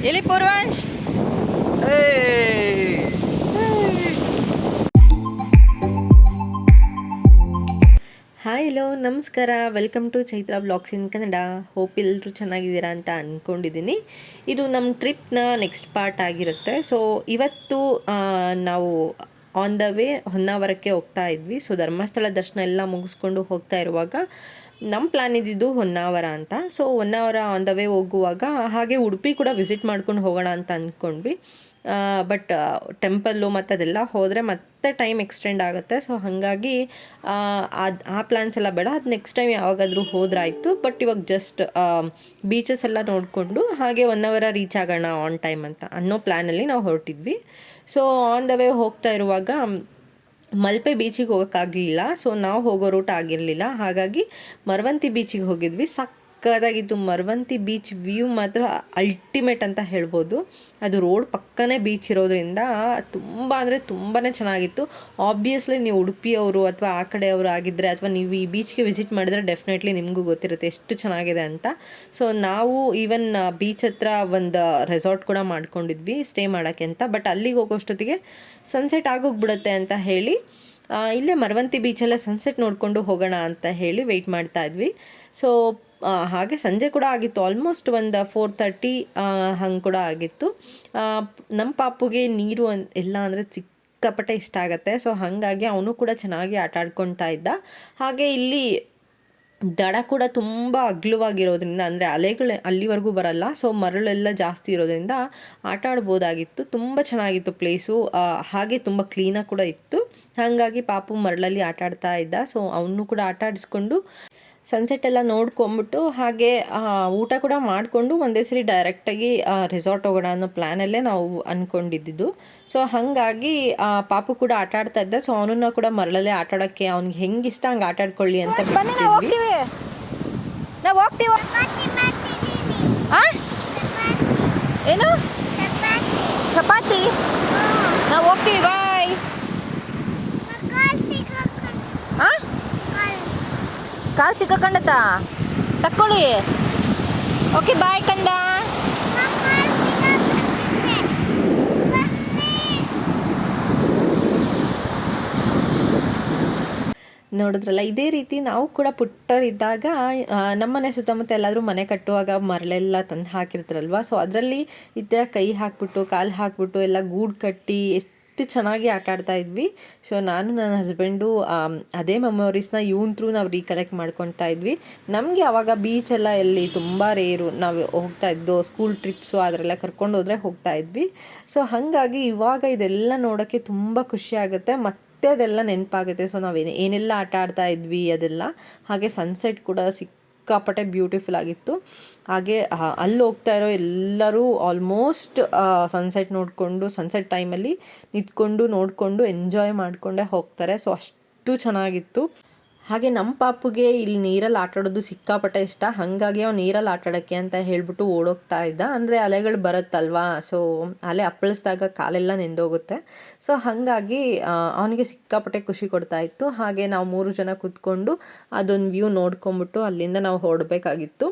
ಎಲ್ಲಿ Purvansh? Hi hello ನಮಸ್ಕಾರ, welcome to Chaitra blogs in Kannada. Hope ಎಲ್ಲರೂ ಚೆನ್ನಾಗಿದ್ದೀರಾ ಅಂತ ಅಂದ್ಕೊಂಡಿದ್ದೀನಿ. ಇದು ನಮ್ಮ ಟ್ರಿಪ್ನ ನೆಕ್ಸ್ಟ್ ಪಾರ್ಟ್ ಆಗಿರುತ್ತೆ. ಸೊ ಇವತ್ತು ನಾವು ಆನ್ ದ ವೇ ಹೊನ್ನಾವರಕ್ಕೆ ಹೋಗ್ತಾ ಇದ್ವಿ. ಸೊ ಧರ್ಮಸ್ಥಳ ದರ್ಶನ ಎಲ್ಲ ಮುಗಿಸ್ಕೊಂಡು ಹೋಗ್ತಾ ಇರುವಾಗ ನಮ್ಮ ಪ್ಲ್ಯಾನ್ ಇದ್ದಿದ್ದು ಹೊನ್ನಾವರ ಅಂತ. So Honnavar on the way ಹೋಗುವಾಗ ಹಾಗೆ ಉಡುಪಿ ಕೂಡ ವಿಸಿಟ್ ಮಾಡ್ಕೊಂಡು ಹೋಗೋಣ ಅಂತ ಅಂದ್ಕೊಂಡ್ವಿ. ಬಟ್ ಟೆಂಪಲ್ಲು ಮತ್ತು ಅದೆಲ್ಲ ಹೋದರೆ ಮತ್ತೆ ಟೈಮ್ ಎಕ್ಸ್ಟೆಂಡ್ ಆಗುತ್ತೆ. ಸೊ ಹಾಗಾಗಿ ಆ ಪ್ಲ್ಯಾನ್ಸ್ ಎಲ್ಲ ಬೇಡ, ಅದು ನೆಕ್ಸ್ಟ್ ಟೈಮ್ ಯಾವಾಗಾದರೂ ಹೋದ್ರಾಯಿತು. ಬಟ್ ಇವಾಗ ಜಸ್ಟ್ ಬೀಚಸ್ ಎಲ್ಲ ನೋಡಿಕೊಂಡು ಹಾಗೆ 1 ಅವರ್ ರೀಚ್ ಆಗೋಣ ಆನ್ ಟೈಮ್ ಅಂತ ಅನ್ನೋ ಪ್ಲ್ಯಾನಲ್ಲಿ ನಾವು ಹೊರಟಿದ್ವಿ. ಸೊ ಆನ್ ದ ವೇ ಹೋಗ್ತಾ ಇರುವಾಗ ಮಲ್ಪೆ ಬೀಚಿಗೆ ಹೋಗೋಕ್ಕಾಗಲಿಲ್ಲ. ಸೊ ನಾವು ಹೋಗೋ ರೂಟ್ ಆಗಿರಲಿಲ್ಲ. ಹಾಗಾಗಿ ಮರವಂತಿ ಬೀಚಿಗೆ ಹೋಗಿದ್ವಿ. ಸಕ್ಕತ್ತಾಗಿತ್ತು. ಮರವಂತಿ ಬೀಚ್ ವ್ಯೂ ಮಾತ್ರ ಅಲ್ಟಿಮೇಟ್ ಅಂತ ಹೇಳ್ಬೋದು. ಅದು ರೋಡ್ ಪಕ್ಕನೇ ಬೀಚ್ ಇರೋದ್ರಿಂದ ತುಂಬ ಅಂದರೆ ತುಂಬಾ ಚೆನ್ನಾಗಿತ್ತು. ಆಬ್ವಿಯಸ್ಲಿ ನೀವು ಉಡುಪಿಯವರು ಅಥವಾ ಆ ಕಡೆಯವರು ಆಗಿದ್ದರೆ ಅಥವಾ ನೀವು ಈ ಬೀಚ್ಗೆ ವಿಸಿಟ್ ಮಾಡಿದ್ರೆ ಡೆಫಿನೆಟ್ಲಿ ನಿಮಗೂ ಗೊತ್ತಿರುತ್ತೆ ಎಷ್ಟು ಚೆನ್ನಾಗಿದೆ ಅಂತ. ಸೊ ನಾವು ಈವನ್ ಬೀಚ್ ಹತ್ರ ಒಂದು ರೆಸಾರ್ಟ್ ಕೂಡ ಮಾಡ್ಕೊಂಡಿದ್ವಿ ಸ್ಟೇ ಮಾಡೋಕ್ಕೆ ಅಂತ. ಬಟ್ ಅಲ್ಲಿಗೆ ಹೋಗೋಷ್ಟೊತ್ತಿಗೆ ಸನ್ಸೆಟ್ ಆಗೋಗ್ಬಿಡುತ್ತೆ ಅಂತ ಹೇಳಿ ಇಲ್ಲೇ ಮರವಂತಿ ಬೀಚಲ್ಲೇ ಸನ್ಸೆಟ್ ನೋಡಿಕೊಂಡು ಹೋಗೋಣ ಅಂತ ಹೇಳಿ ವೆಯ್ಟ್ ಮಾಡ್ತಾ ಇದ್ವಿ. ಸೊ ಹಾಗೆ ಸಂಜೆ ಕೂಡ ಆಗಿತ್ತು, ಆಲ್ಮೋಸ್ಟ್ ಒಂದು 4:30 ಹಂಗೆ ಕೂಡ ಆಗಿತ್ತು. ನಮ್ಮ ಪಾಪುಗೆ ನೀರು ಎಲ್ಲ ಅಂದರೆ ಸಿಕ್ಕಾಪಟ್ಟೆ ಇಷ್ಟ ಆಗುತ್ತೆ. ಸೊ ಹಾಗಾಗಿ ಅವನು ಕೂಡ ಚೆನ್ನಾಗಿ ಆಟ ಆಡ್ಕೊಳ್ತಾ ಇದ್ದ. ಹಾಗೆ ಇಲ್ಲಿ ದಡ ಕೂಡ ತುಂಬ ಅಗ್ಲವಾಗಿರೋದ್ರಿಂದ ಅಂದರೆ ಅಲೆಗಳು ಅಲ್ಲಿವರೆಗೂ ಬರಲ್ಲ. ಸೊ ಮರಳೆಲ್ಲ ಜಾಸ್ತಿ ಇರೋದ್ರಿಂದ ಆಟ ಆಡ್ಬೋದಾಗಿತ್ತು. ತುಂಬ ಚೆನ್ನಾಗಿತ್ತು ಪ್ಲೇಸು. ಹಾಗೆ ತುಂಬ ಕ್ಲೀನಾಗಿ ಕೂಡ ಇತ್ತು. ಹಾಗಾಗಿ ಪಾಪು ಮರಳಲ್ಲಿ ಆಟ ಆಡ್ತಾ ಇದ್ದ. ಸೊ ಅವನು ಕೂಡ ಆಟ ಆಡಿಸ್ಕೊಂಡು ಸನ್ಸೆಟ್ ಎಲ್ಲ ನೋಡ್ಕೊಂಬಿಟ್ಟು ಹಾಗೆ ಊಟ ಕೂಡ ಮಾಡಿಕೊಂಡು ಒಂದೇ ಸರಿ ಡೈರೆಕ್ಟಾಗಿ ರೆಸಾರ್ಟ್ ಹೋಗೋಣ ಅನ್ನೋ ಪ್ಲ್ಯಾನಲ್ಲೇ ನಾವು ಅಂದ್ಕೊಂಡಿದ್ದು. ಸೊ ಹಾಗಾಗಿ ಪಾಪು ಕೂಡ ಆಟ ಆಡ್ತಾ ಇದ್ದ. ಸೊ ಅವನನ್ನು ಕೂಡ ಮರಳಲ್ಲೇ ಆಟ ಆಡೋಕ್ಕೆ ಅವ್ನಿಗೆ ಹೆಂಗೆ ಇಷ್ಟ ಹಂಗೆ ಆಟ ಆಡ್ಕೊಳ್ಳಿ ಅಂತ ಬಿಟ್ಟಿದ್ವಿ. ನಾವು ಹೋಗ್ತೀವಿ. ಏನು ಚಪಾತಿ? ನಾವು ಹೋಗ್ತೀವಿ. ಬಾಯ್. ಕಾಲು ಸಿಕ್ಕಂಡತ್ತ ತಕ್ಕೊಳ್ಳಿ. ಓಕೆ ಬಾಯ್ ಕಂದ. ನೋಡಿದ್ರಲ್ಲ, ಇದೇ ರೀತಿ ನಾವು ಕೂಡ ಪುಟ್ಟರಿದ್ದಾಗ ನಮ್ಮನೆ ಸುತ್ತಮುತ್ತ ಎಲ್ಲಾದರೂ ಮನೆ ಕಟ್ಟುವಾಗ ಮರಳೆಲ್ಲ ತಂದು ಹಾಕಿರ್ತಾರಲ್ವ. ಸೊ ಅದರಲ್ಲಿ ಈ ಥರ ಕೈ ಹಾಕ್ಬಿಟ್ಟು ಕಾಲು ಹಾಕ್ಬಿಟ್ಟು ಎಲ್ಲ ಗೂಡು ಕಟ್ಟಿ ಎಷ್ಟು ಚೆನ್ನಾಗಿ ಆಟ ಆಡ್ತಾ ಇದ್ವಿ. ಸೊ ನಾನು ನನ್ನ ಹಸ್ಬೆಂಡು ಅದೇ ಮೆಮೊರೀಸ್ನ ಇವನ್ ಥ್ರೂ ನಾವು ರೀಕಲೆಕ್ಟ್ ಮಾಡ್ಕೊತಾ ಇದ್ವಿ. ನಮಗೆ ಆವಾಗ ಬೀಚೆಲ್ಲ ಎಲ್ಲಿ ತುಂಬ ರೇರು, ನಾವು ಹೋಗ್ತಾ ಇದ್ದೋ ಸ್ಕೂಲ್ ಟ್ರಿಪ್ಸು ಅದರೆಲ್ಲ ಕರ್ಕೊಂಡು ಹೋದರೆ ಹೋಗ್ತಾ ಇದ್ವಿ. ಸೊ ಹಾಗಾಗಿ ಇವಾಗ ಇದೆಲ್ಲ ನೋಡೋಕ್ಕೆ ತುಂಬ ಖುಷಿ ಆಗುತ್ತೆ. ಮತ್ತೆ ಅದೆಲ್ಲ ನೆನಪಾಗುತ್ತೆ. ಸೊ ನಾವು ಏನೆಲ್ಲ ಆಟ ಆಡ್ತಾ ಇದ್ವಿ ಅದೆಲ್ಲ. ಹಾಗೆ ಸನ್ಸೆಟ್ ಕೂಡ ಸಿಕ್ಕಾಪಟ್ಟೆ ಬ್ಯೂಟಿಫುಲ್ ಆಗಿತ್ತು. ಹಾಗೆ ಅಲ್ಲಿ ಹೋಗ್ತಾ ಇರೋ ಎಲ್ಲರೂ ಆಲ್ಮೋಸ್ಟ್ ಸನ್ಸೆಟ್ ನೋಡಿಕೊಂಡು ಸನ್ಸೆಟ್ ಟೈಮಲ್ಲಿ ನಿಂತ್ಕೊಂಡು ನೋಡಿಕೊಂಡು ಎಂಜಾಯ್ ಮಾಡಿಕೊಂಡೇ ಹೋಗ್ತಾರೆ. ಸೊ ಅಷ್ಟು ಚೆನ್ನಾಗಿತ್ತು. ಹಾಗೆ ನಮ್ಮ ಪಾಪುಗೆ ಇಲ್ಲಿ ನೀರಲ್ಲಿ ಆಟಾಡೋದು ಸಿಕ್ಕಾಪಟ್ಟೆ ಇಷ್ಟ. ಹಾಗಾಗಿ ಅವ್ನು ನೀರಲ್ಲಿ ಆಟಾಡೋಕ್ಕೆ ಅಂತ ಹೇಳ್ಬಿಟ್ಟು ಓಡೋಗ್ತಾ ಇದ್ದ. ಅಂದರೆ ಅಲೆಗಳು ಬರುತ್ತಲ್ವಾ, ಸೊ ಅಲೆ ಅಪ್ಪಳಿಸಿದಾಗ ಕಾಲೆಲ್ಲ ನೆಂದೋಗುತ್ತೆ. ಸೊ ಹಾಗಾಗಿ ಅವನಿಗೆ ಸಿಕ್ಕಾಪಟ್ಟೆ ಖುಷಿ ಕೊಡ್ತಾ ಇತ್ತು. ಹಾಗೆ ನಾವು 3 ಜನ ಕೂತ್ಕೊಂಡು ಅದೊಂದು ವ್ಯೂ ನೋಡ್ಕೊಂಬಿಟ್ಟು ಅಲ್ಲಿಂದ ನಾವು ಹೊರಡಬೇಕಾಗಿತ್ತು.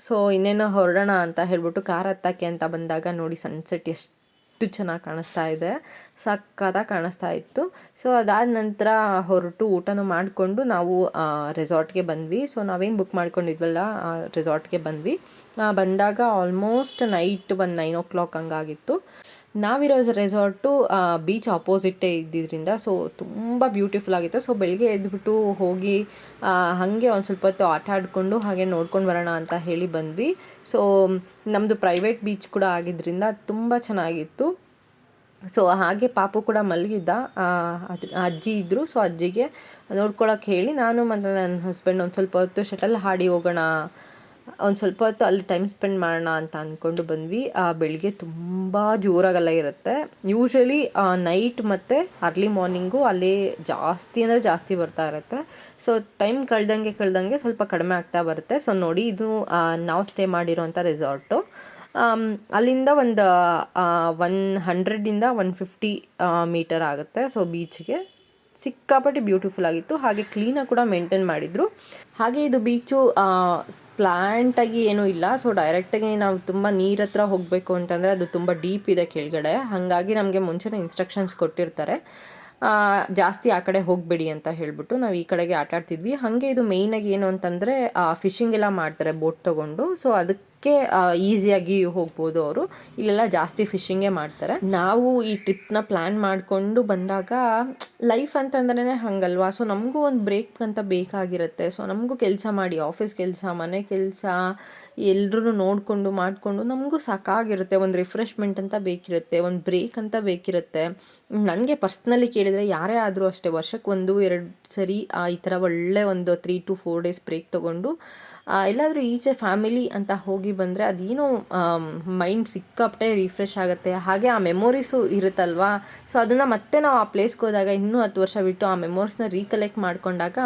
ಸೊ ಇನ್ನೇನೋ ಹೊರಡೋಣ ಅಂತ ಹೇಳ್ಬಿಟ್ಟು ಕಾರ್ ಹತ್ತಕ್ಕೆ ಅಂತ ಬಂದಾಗ ನೋಡಿ ಸನ್ಸೆಟ್ ಎಷ್ಟು ಚೆನ್ನಾಗಿ ಕಾಣಿಸ್ತಾ ಇದೆ, ಸಕ್ಕತ್ತಾಗಿ ಕಾಣಿಸ್ತಾ ಇತ್ತು. ಸೊ ಅದಾದ ನಂತರ ಹೊರಟು ಊಟನೂ ಮಾಡಿಕೊಂಡು ನಾವು ರೆಸಾರ್ಟ್ಗೆ ಬಂದ್ವಿ. ಸೊ ನಾವೇನು ಬುಕ್ ಮಾಡ್ಕೊಂಡಿದ್ವಲ್ಲ ರೆಸಾರ್ಟ್ಗೆ ಬಂದ್ವಿ. ಬಂದಾಗ ಆಲ್ಮೋಸ್ಟ್ ನೈಟ್ ಒಂದು 9 o'clock ಹಂಗಾಗಿತ್ತು. ನಾವಿರೋ ರೆಸಾರ್ಟು ಬೀಚ್ ಆಪೋಸಿಟ್ಟೇ ಇದ್ದಿದ್ದರಿಂದ ಸೊ ತುಂಬ ಬ್ಯೂಟಿಫುಲ್ ಆಗಿತ್ತು. ಸೊ ಬೆಳಗ್ಗೆ ಎದ್ಬಿಟ್ಟು ಹೋಗಿ ಹಾಗೆ ಒಂದು ಸ್ವಲ್ಪ ಹೊತ್ತು ಆಟ ಆಡಿಕೊಂಡು ಹಾಗೆ ನೋಡ್ಕೊಂಡು ಬರೋಣ ಅಂತ ಹೇಳಿ ಬಂದ್ವಿ. ಸೊ ನಮ್ಮದು ಪ್ರೈವೇಟ್ ಬೀಚ್ ಕೂಡ ಆಗಿದ್ದರಿಂದ ತುಂಬ ಚೆನ್ನಾಗಿತ್ತು. ಸೊ ಹಾಗೆ ಪಾಪು ಕೂಡ ಮಲಗಿದ್ದ. ಅಜ್ಜಿ ಇದ್ದರು. ಸೊ ಅಜ್ಜಿಗೆ ನೋಡ್ಕೊಳಕ್ಕೆ ಹೇಳಿ ನಾನು ಮತ್ತು ನನ್ನ ಹಸ್ಬೆಂಡ್ ಒಂದು ಸ್ವಲ್ಪ ಹೊತ್ತು ಶಟಲ್ ಆಡಿ ಹೋಗೋಣ, ಒಂದು ಸ್ವಲ್ಪ ಹೊತ್ತು ಅಲ್ಲಿ ಟೈಮ್ ಸ್ಪೆಂಡ್ ಮಾಡೋಣ ಅಂತ ಅಂದ್ಕೊಂಡು ಬಂದ್ವಿ. ಬೆಳಿಗ್ಗೆ ತುಂಬ ಜೋರಾಗೆಲ್ಲ ಇರುತ್ತೆ. ಯೂಶ್ವಲಿ ನೈಟ್ ಮತ್ತು ಅರ್ಲಿ ಮಾರ್ನಿಂಗು ಅಲ್ಲಿ ಜಾಸ್ತಿ ಅಂದರೆ ಜಾಸ್ತಿ ಬರ್ತಾ ಇರುತ್ತೆ. ಸೊ ಟೈಮ್ ಕಳೆದಂಗೆ ಸ್ವಲ್ಪ ಕಡಿಮೆ ಆಗ್ತಾ ಬರುತ್ತೆ. ಸೊ ನೋಡಿ, ಇದು ನಾವು ಸ್ಟೇ ಮಾಡಿರೋಂಥ ರೆಸಾರ್ಟು. ಅಲ್ಲಿಂದ ಒಂದು 100 ಇಂದ 150 ಮೀಟರ್ ಆಗುತ್ತೆ ಸೊ ಬೀಚ್ಗೆ. ಸಿಕ್ಕಾಪಟ್ಟೆ ಬ್ಯೂಟಿಫುಲ್ ಆಗಿತ್ತು. ಹಾಗೆ ಕ್ಲೀನಾಗಿ ಕೂಡ ಮೇಂಟೈನ್ ಮಾಡಿದರು. ಹಾಗೆ ಇದು ಬೀಚು ಸ್ಲ್ಯಾಂಟಾಗಿ ಏನೂ ಇಲ್ಲ. ಸೊ ಡೈರೆಕ್ಟಾಗಿ ನಾವು ತುಂಬ ನೀರ ಹತ್ರ ಹೋಗಬೇಕು ಅಂತಂದರೆ ಅದು ತುಂಬ ಡೀಪ್ ಇದೆ ಕೆಳಗಡೆ. ಹಾಗಾಗಿ ನಮಗೆ ಮುಂಚೆನೇ ಇನ್ಸ್ಟ್ರಕ್ಷನ್ಸ್ ಕೊಟ್ಟಿರ್ತಾರೆ, ಜಾಸ್ತಿ ಆ ಕಡೆ ಹೋಗಬೇಡಿ ಅಂತ ಹೇಳಿಬಿಟ್ಟು. ನಾವು ಈ ಕಡೆಗೆ ಆಟ ಆಡ್ತಿದ್ವಿ. ಹಾಗೆ ಇದು ಮೇಯ್ನಾಗಿ ಏನು ಅಂತಂದರೆ ಫಿಶಿಂಗ್ ಎಲ್ಲ ಮಾಡ್ತಾರೆ ಬೋಟ್ ತೊಗೊಂಡು. ಸೊ ಅದಕ್ಕೆ ಈಸಿಯಾಗಿ ಹೋಗ್ಬೋದು ಅವರು. ಇಲ್ಲೆಲ್ಲ ಜಾಸ್ತಿ ಫಿಶಿಂಗೇ ಮಾಡ್ತಾರೆ. ನಾವು ಈ ಟ್ರಿಪ್ನ ಪ್ಲ್ಯಾನ್ ಮಾಡಿಕೊಂಡು ಬಂದಾಗ ಲೈಫ್ ಅಂತಂದ್ರೇ ಹಾಗಲ್ವಾ. ಸೊ ನಮಗೂ ಒಂದು ಬ್ರೇಕ್ ಅಂತ ಬೇಕಾಗಿರುತ್ತೆ. ಸೊ ನಮಗೂ ಕೆಲಸ ಮಾಡಿ, ಆಫೀಸ್ ಕೆಲಸ, ಮನೆ ಕೆಲಸ ಎಲ್ಲರೂ ನೋಡಿಕೊಂಡು ಮಾಡಿಕೊಂಡು ನಮಗೂ ಸಾಕಾಗಿರುತ್ತೆ. ಒಂದು ರಿಫ್ರೆಶ್ಮೆಂಟ್ ಅಂತ ಬೇಕಿರುತ್ತೆ, ಒಂದು ಬ್ರೇಕ್ ಅಂತ ಬೇಕಿರುತ್ತೆ. ನನಗೆ ಪರ್ಸ್ನಲಿ ಕೇಳಿದರೆ ಯಾರೇ ಆದರೂ ಅಷ್ಟೇ, ವರ್ಷಕ್ಕೆ 1-2 ಸರಿ ಈ ಥರ ಒಳ್ಳೆ ಒಂದು 3 to 4 ಡೇಸ್ ಬ್ರೇಕ್ ತೊಗೊಂಡು ಎಲ್ಲಾದರೂ ಈಚೆ ಫ್ಯಾಮಿಲಿ ಅಂತ ಹೋಗಿ ಬಂದರೆ ಅದೇನೋ ಮೈಂಡ್ ಸಿಕ್ಕಾಪಟ್ಟೆ ರಿಫ್ರೆಶ್ ಆಗುತ್ತೆ. ಹಾಗೆ ಆ ಮೆಮೊರೀಸು ಇರುತ್ತಲ್ವಾ. ಸೊ ಅದನ್ನು ಮತ್ತೆ ನಾವು ಆ ಪ್ಲೇಸ್ಗೆ ಹೋದಾಗ ಇನ್ನೂ 10 ವರ್ಷ ಬಿಟ್ಟು ಆ ಮೆಮೊರೀಸ್ನ ರೀಕಲೆಕ್ಟ್ ಮಾಡಿಕೊಂಡಾಗ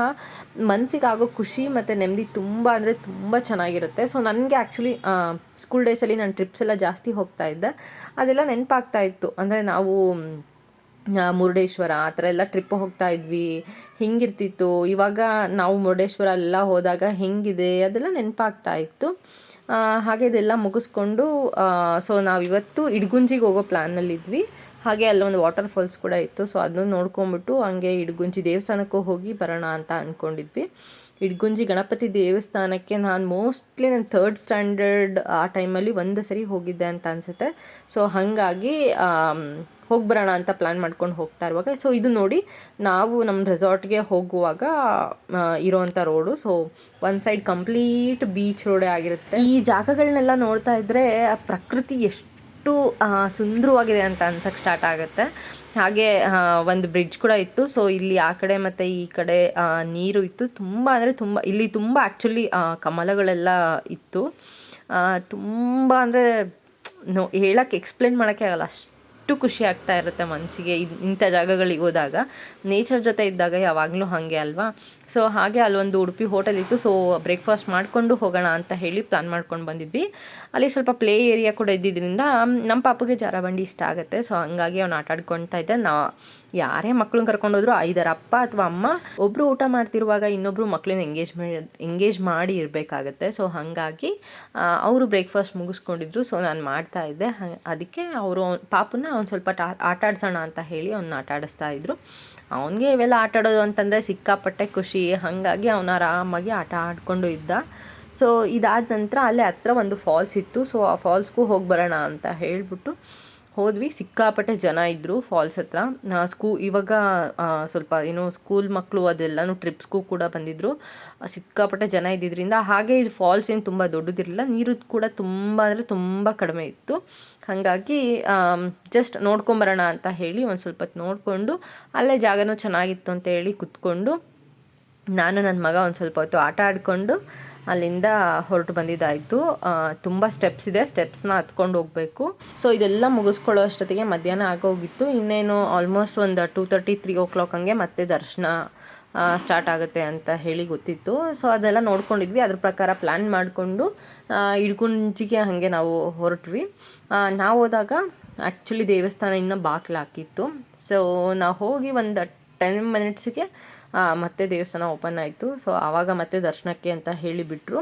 ಮನಸ್ಸಿಗಾಗೋ ಖುಷಿ ಮತ್ತು ನೆಮ್ಮದಿ ತುಂಬ ಅಂದರೆ ತುಂಬ ಚೆನ್ನಾಗಿರುತ್ತೆ. ಸೊ ನನಗೆ ಆ್ಯಕ್ಚುಲಿ ಸ್ಕೂಲ್ ಡೇಸಲ್ಲಿ ನಾನು ಟ್ರಿಪ್ಸ್ ಎಲ್ಲ ಜಾಸ್ತಿ ಹೋಗ್ತಾ ಇದ್ದೆ. ಅದೆಲ್ಲ ನೆನಪಾಗ್ತಾ ಇತ್ತು. ಅಂದರೆ ನಾವು ಮುರುಡೇಶ್ವರ ಆ ಥರ ಎಲ್ಲ ಟ್ರಿಪ್ ಹೋಗ್ತಾ ಇದ್ವಿ, ಹಿಂಗಿರ್ತಿತ್ತು. ಇವಾಗ ನಾವು ಮುರುಡೇಶ್ವರ ಎಲ್ಲ ಹೋದಾಗ ಹೆಂಗಿದೆ ಅದೆಲ್ಲ ನೆನಪಾಗ್ತಾ ಇತ್ತು. ಹಾಗೆ ಇದೆಲ್ಲ ಮುಗಿಸ್ಕೊಂಡು ಸೊ ನಾವಿವತ್ತು ಇಡಗುಂಜಿಗೆ ಹೋಗೋ ಪ್ಲ್ಯಾನಲ್ಲಿದ್ವಿ. ಹಾಗೆ ಅಲ್ಲೊಂದು ವಾಟರ್ ಫಾಲ್ಸ್ ಕೂಡ ಇತ್ತು. ಸೊ ಅದನ್ನು ನೋಡ್ಕೊಂಬಿಟ್ಟು ಹಂಗೆ ಇಡಗುಂಜಿ ದೇವಸ್ಥಾನಕ್ಕೂ ಹೋಗಿ ಬರೋಣ ಅಂತ ಅಂದ್ಕೊಂಡಿದ್ವಿ. ಇಡಗುಂಜಿ ಗಣಪತಿ ದೇವಸ್ಥಾನಕ್ಕೆ ನಾನು ಮೋಸ್ಟ್ಲಿ ನಾನು 3rd ಸ್ಟ್ಯಾಂಡರ್ಡ್ ಆ ಟೈಮಲ್ಲಿ ಒಂದು ಸರಿ ಹೋಗಿದ್ದೆ ಅಂತ ಅನಿಸುತ್ತೆ. ಸೊ ಹಾಗಾಗಿ ಹೋಗಿ ಬರೋಣ ಅಂತ ಪ್ಲ್ಯಾನ್ ಮಾಡ್ಕೊಂಡು ಹೋಗ್ತಾ ಇರುವಾಗ, ಸೊ ಇದು ನೋಡಿ ನಾವು ನಮ್ಮ ರೆಸಾರ್ಟ್ಗೆ ಹೋಗುವಾಗ ಇರೋವಂಥ ರೋಡು. ಸೊ ಒಂದು ಸೈಡ್ ಕಂಪ್ಲೀಟ್ ಬೀಚ್ ರೋಡೇ ಆಗಿರುತ್ತೆ. ಈ ಜಾಗಗಳನ್ನೆಲ್ಲ ನೋಡ್ತಾ ಇದ್ದರೆ ಪ್ರಕೃತಿ ಎಷ್ಟು ಸುಂದರವಾಗಿದೆ ಅಂತ ಅನ್ಸಕ್ಕೆ ಸ್ಟಾರ್ಟ್ ಆಗುತ್ತೆ. ಹಾಗೆ ಒಂದು ಬ್ರಿಡ್ಜ್ ಕೂಡ ಇತ್ತು. ಸೊ ಇಲ್ಲಿ ಆ ಕಡೆ ಮತ್ತು ಈ ಕಡೆ ನೀರು ಇತ್ತು. ತುಂಬ ಅಂದರೆ ತುಂಬ ಇಲ್ಲಿ ತುಂಬ ಆ್ಯಕ್ಚುಲಿ ಕಮಲಗಳೆಲ್ಲ ಇತ್ತು. ತುಂಬ ಅಂದರೆ ಹೇಳಕ್ಕೆ ಎಕ್ಸ್ಪ್ಲೇನ್ ಮಾಡೋಕ್ಕೆ ಆಗಲ್ಲ, ಅಷ್ಟು ಖುಷಿ ಆಗ್ತಾ ಇರುತ್ತೆ ಮನಸ್ಸಿಗೆ ಇಂಥ ಜಾಗಗಳಿಗೆ ಹೋದಾಗ. ನೇಚರ್ ಜೊತೆ ಇದ್ದಾಗ ಯಾವಾಗಲೂ ಹಾಗೆ ಅಲ್ವಾ. ಸೊ ಹಾಗೆ ಅಲ್ಲೊಂದು ಉಡುಪಿ ಹೋಟೆಲ್ ಇತ್ತು. ಸೊ ಬ್ರೇಕ್ಫಾಸ್ಟ್ ಮಾಡಿಕೊಂಡು ಹೋಗೋಣ ಅಂತ ಹೇಳಿ ಪ್ಲ್ಯಾನ್ ಮಾಡ್ಕೊಂಡು ಬಂದಿದ್ವಿ. ಅಲ್ಲಿ ಸ್ವಲ್ಪ ಪ್ಲೇ ಏರಿಯಾ ಕೂಡ ಇದ್ದಿದ್ದರಿಂದ ನಮ್ಮ ಪಾಪುಗೆ ಜಾರಬಂಡಿ ಇಷ್ಟ ಆಗುತ್ತೆ. ಸೊ ಹಂಗಾಗಿ ಅವ್ನು ಆಟ ಆಡ್ಕೊಳ್ತಾ ಇದ್ದೆ. ಯಾರೇ ಮಕ್ಳನ್ನ ಕರ್ಕೊಂಡೋದ್ರು ಐದರ ಅಪ್ಪ ಅಥವಾ ಅಮ್ಮ ಒಬ್ಬರು ಊಟ ಮಾಡ್ತಿರುವಾಗ ಇನ್ನೊಬ್ಬರು ಮಕ್ಳನ್ನ ಎಂಗೇಜ್ ಮಾಡಿ ಇರಬೇಕಾಗತ್ತೆ. ಸೊ ಹಾಗಾಗಿ ಅವರು ಬ್ರೇಕ್ಫಾಸ್ಟ್ ಮುಗಿಸ್ಕೊಂಡಿದ್ರು. ಸೊ ನಾನು ಮಾಡ್ತಾ ಇದ್ದೆ. ಅದಕ್ಕೆ ಅವರು ಪಾಪನ್ನ ಒಂದು ಸ್ವಲ್ಪ ಆಟ ಆಡ್ಸೋಣ ಅಂತ ಹೇಳಿ ಅವ್ನ ಆಟ ಆಡಿಸ್ತಾ ಇದ್ರು. ಅವನಿಗೆ ಇವೆಲ್ಲ ಆಟ ಆಡೋದು ಅಂತಂದರೆ ಸಿಕ್ಕಾಪಟ್ಟೆ ಖುಷಿ. ಹಾಗಾಗಿ ಅವನು ಆರಾಮಾಗಿ ಆಟ ಆಡಿಕೊಂಡು ಇದ್ದ. ಸೊ ಇದಾದ ನಂತರ ಅಲ್ಲೇ ಹತ್ರ ಒಂದು ಫಾಲ್ಸ್ ಇತ್ತು. ಸೊ ಆ ಫಾಲ್ಸ್ಗೂ ಹೋಗಿ ಬರೋಣ ಅಂತ ಹೇಳಿಬಿಟ್ಟು ಹೋದ್ವಿ. ಸಿಕ್ಕಾಪಟ್ಟೆ ಜನ ಇದ್ದರು ಫಾಲ್ಸ್ ಹತ್ರ. ಇವಾಗ ಸ್ವಲ್ಪ ಏನೋ ಸ್ಕೂಲ್ ಮಕ್ಕಳು ಅದೆಲ್ಲನೂ ಟ್ರಿಪ್ಸ್ಗೂ ಕೂಡ ಬಂದಿದ್ದರು. ಸಿಕ್ಕಾಪಟ್ಟೆ ಜನ ಇದ್ದಿದ್ದರಿಂದ ಹಾಗೆ ಇದು ಫಾಲ್ಸ್ ಏನು ತುಂಬ ದೊಡ್ಡದಿರಲಿಲ್ಲ. ನೀರು ಕೂಡ ತುಂಬ ಅಂದರೆ ತುಂಬ ಕಡಿಮೆ ಇತ್ತು. ಹಾಗಾಗಿ ಜಸ್ಟ್ ನೋಡ್ಕೊಂಬರೋಣ ಅಂತ ಹೇಳಿ ಒಂದು ಸ್ವಲ್ಪ ಹೊತ್ತು ನೋಡಿಕೊಂಡು ಅಲ್ಲೇ ಜಾಗನೂ ಚೆನ್ನಾಗಿತ್ತು ಅಂತ ಹೇಳಿ ಕುತ್ಕೊಂಡು ನಾನು ನನ್ನ ಮಗ ಒಂದು ಸ್ವಲ್ಪ ಹೊತ್ತು ಆಟ ಆಡಿಕೊಂಡು ಅಲ್ಲಿಂದ ಹೊರಟು ಬಂದಿದ್ದಾಯಿತು. ತುಂಬ ಸ್ಟೆಪ್ಸ್ ಇದೆ, ಸ್ಟೆಪ್ಸ್ನ ಹತ್ಕೊಂಡು ಹೋಗಬೇಕು. ಸೊ ಇದೆಲ್ಲ ಮುಗಿಸ್ಕೊಳ್ಳೋ ಅಷ್ಟೊತ್ತಿಗೆ ಮಧ್ಯಾಹ್ನ ಆಗೋಗಿತ್ತು. ಇನ್ನೇನು ಆಲ್ಮೋಸ್ಟ್ ಒಂದು 2:30, 3 o'clock ಹಂಗೆ ಮತ್ತೆ ದರ್ಶನ ಸ್ಟಾರ್ಟ್ ಆಗುತ್ತೆ ಅಂತ ಹೇಳಿ ಗೊತ್ತಿತ್ತು. ಸೊ ಅದೆಲ್ಲ ನೋಡ್ಕೊಂಡಿದ್ವಿ. ಅದ್ರ ಪ್ರಕಾರ ಪ್ಲ್ಯಾನ್ ಮಾಡಿಕೊಂಡು ಇಡಗುಂಜಿಗೆ ಹಾಗೆ ನಾವು ಹೊರಟ್ವಿ. ನಾವು ಹೋದಾಗ ಆ್ಯಕ್ಚುಲಿ ದೇವಸ್ಥಾನ ಇನ್ನೂ ಬಾಗಿಲು ಹಾಕಿತ್ತು. ಸೊ ನಾವು ಹೋಗಿ ಒಂದು 10 minutesಗೆ ಮತ್ತೆ ದೇವಸ್ಥಾನ ಓಪನ್ ಆಯಿತು. ಸೊ ಆವಾಗ ಮತ್ತೆ ದರ್ಶನಕ್ಕೆ ಅಂತ ಹೇಳಿಬಿಟ್ರು.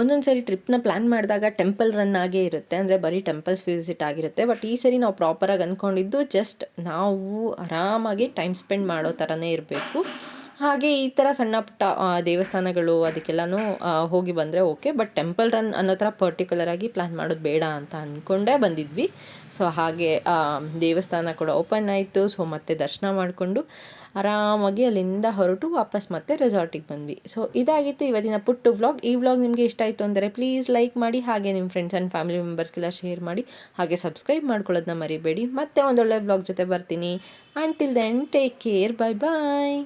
ಒಂದೊಂದು ಸರಿ ಟ್ರಿಪ್ನ ಪ್ಲ್ಯಾನ್ ಮಾಡಿದಾಗ ಟೆಂಪಲ್ ರನ್ ಆಗೇ ಇರುತ್ತೆ, ಅಂದರೆ ಬರೀ ಟೆಂಪಲ್ಸ್ ವಿಸಿಟ್ ಆಗಿರುತ್ತೆ. ಬಟ್ ಈ ಸರಿ ನಾವು ಪ್ರಾಪರಾಗಿ ಅಂದ್ಕೊಂಡಿದ್ದು ಜಸ್ಟ್ ನಾವು ಆರಾಮಾಗಿ ಟೈಮ್ ಸ್ಪೆಂಡ್ ಮಾಡೋ ಥರನೇ ಇರಬೇಕು. ಹಾಗೆ ಈ ಥರ ಸಣ್ಣ ಪುಟ್ಟ ದೇವಸ್ಥಾನಗಳು ಅದಕ್ಕೆಲ್ಲನೂ ಹೋಗಿ ಬಂದರೆ ಓಕೆ. ಬಟ್ ಟೆಂಪಲ್ ರನ್ ಅನ್ನೋ ಥರ ಪರ್ಟಿಕ್ಯುಲರಾಗಿ ಪ್ಲ್ಯಾನ್ ಮಾಡೋದು ಬೇಡ ಅಂತ ಅಂದ್ಕೊಂಡೇ ಬಂದಿದ್ವಿ. ಸೊ ಹಾಗೆ ದೇವಸ್ಥಾನ ಕೂಡ ಓಪನ್ ಆಯಿತು. ಸೊ ಮತ್ತೆ ದರ್ಶನ ಮಾಡಿಕೊಂಡು ಆರಾಮಾಗಿ ಅಲ್ಲಿಂದ ಹೊರಟು ವಾಪಸ್ ಮತ್ತೆ ರೆಸಾರ್ಟಿಗೆ ಬಂದ್ವಿ. ಸೊ ಇದಾಗಿತ್ತು ಇವತ್ತಿನ ಪುಟ್ಟು ವ್ಲಾಗ್. ಈ ವ್ಲಾಗ್ ನಿಮಗೆ ಇಷ್ಟ ಆಯಿತು ಅಂದರೆ ಪ್ಲೀಸ್ ಲೈಕ್ ಮಾಡಿ, ಹಾಗೆ ನಿಮ್ಮ ಫ್ರೆಂಡ್ಸ್ ಆ್ಯಂಡ್ ಫ್ಯಾಮಿಲಿ ಮೆಂಬರ್ಸ್ಗೆಲ್ಲ ಶೇರ್ ಮಾಡಿ, ಹಾಗೆ ಸಬ್ಸ್ಕ್ರೈಬ್ ಮಾಡ್ಕೊಳ್ಳೋದನ್ನ ಮರಿಬೇಡಿ. ಮತ್ತೆ ಒಂದೊಳ್ಳೆ ವ್ಲಾಗ್ ಜೊತೆ ಬರ್ತೀನಿ. ಅಂಟಿಲ್ ದೆನ್ ಟೇಕ್ ಕೇರ್, ಬಾಯ್ ಬಾಯ್.